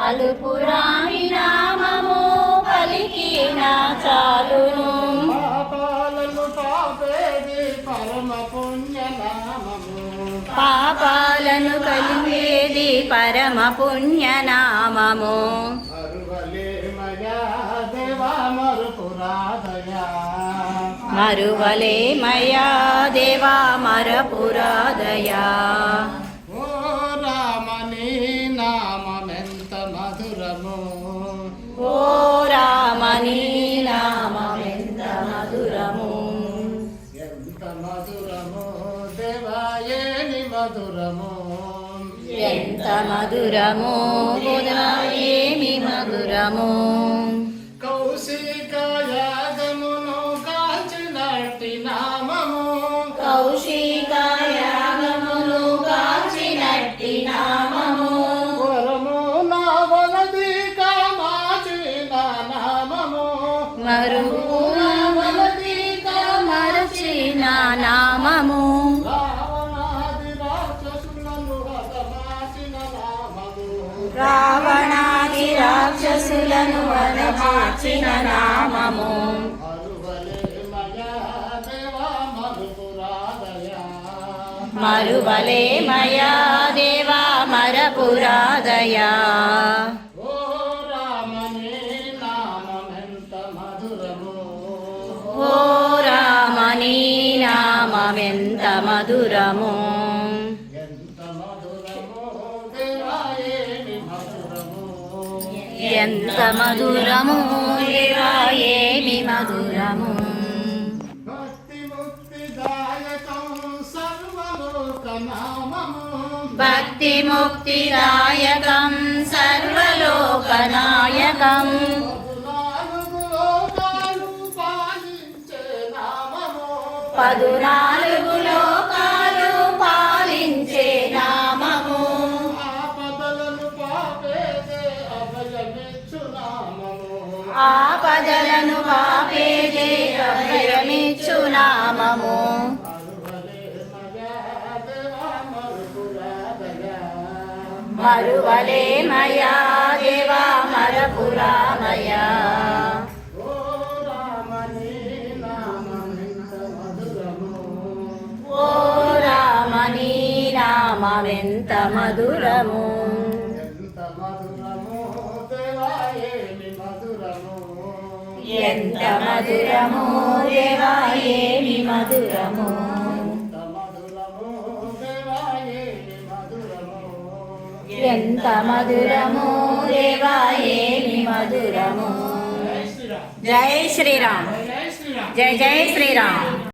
అలుపురాని నామము పలికిన చాలును. పాపాలను పాపేది పరమ పుణ్యనామము. పాపాలను కలిగేది పరమ పుణ్యనామము. మరువలే మయా దేవా మరపురాదయా. ఓ రామని నామమెంత మధురము. ఓ రామని నామమెంత మధురము. ఎంత మధురము దేవా ఏమి మధురము. ఎంత మధురము దేవా ఏమి మధురము. కౌశికయాగమును కాల్చినట్టి నామము. కౌశికయాగమును కాల్చినట్టి నామము. వరము నావలది కామాచిన నామము. మరువలది కామరచిన నామము. రావణాది రాక్షసులను వదమార్చిన నామము. మరువలే మయా దేవా మరపురాదయా. ఓ రామని నామమెంత మధురము. ఓ రామని నామమెంత మధురము. ఎంత మధురము దేవా ఏమి మధురము. ఎంత మధురము దేవా ఏమి మధురము. భక్తి ముక్తిదాయకం సర్వలోకనామము. భక్తి ముక్తిదాయకం సర్వలోకనాయకం. 14 లోకాలు పాలించే నామము. ఆపదలను పాపేదే అభయమిచ్చు నామము. ఆపదలను పాపేదే అభయమిచ్చు నామము. మరువలే మయా దేవా మరపురామయా. ఓ రామని నామమెంత మధురము. ఓ రామని నామమెంత మధురము. ఎంత మధురము దేవా ఏమి మధురము. ఎంత మధురము దేవా ఏమి మధురము. ఎంత మధురము దేవా ఏమి మధురము. జై శ్రీరామ్. జై జై శ్రీరామ్.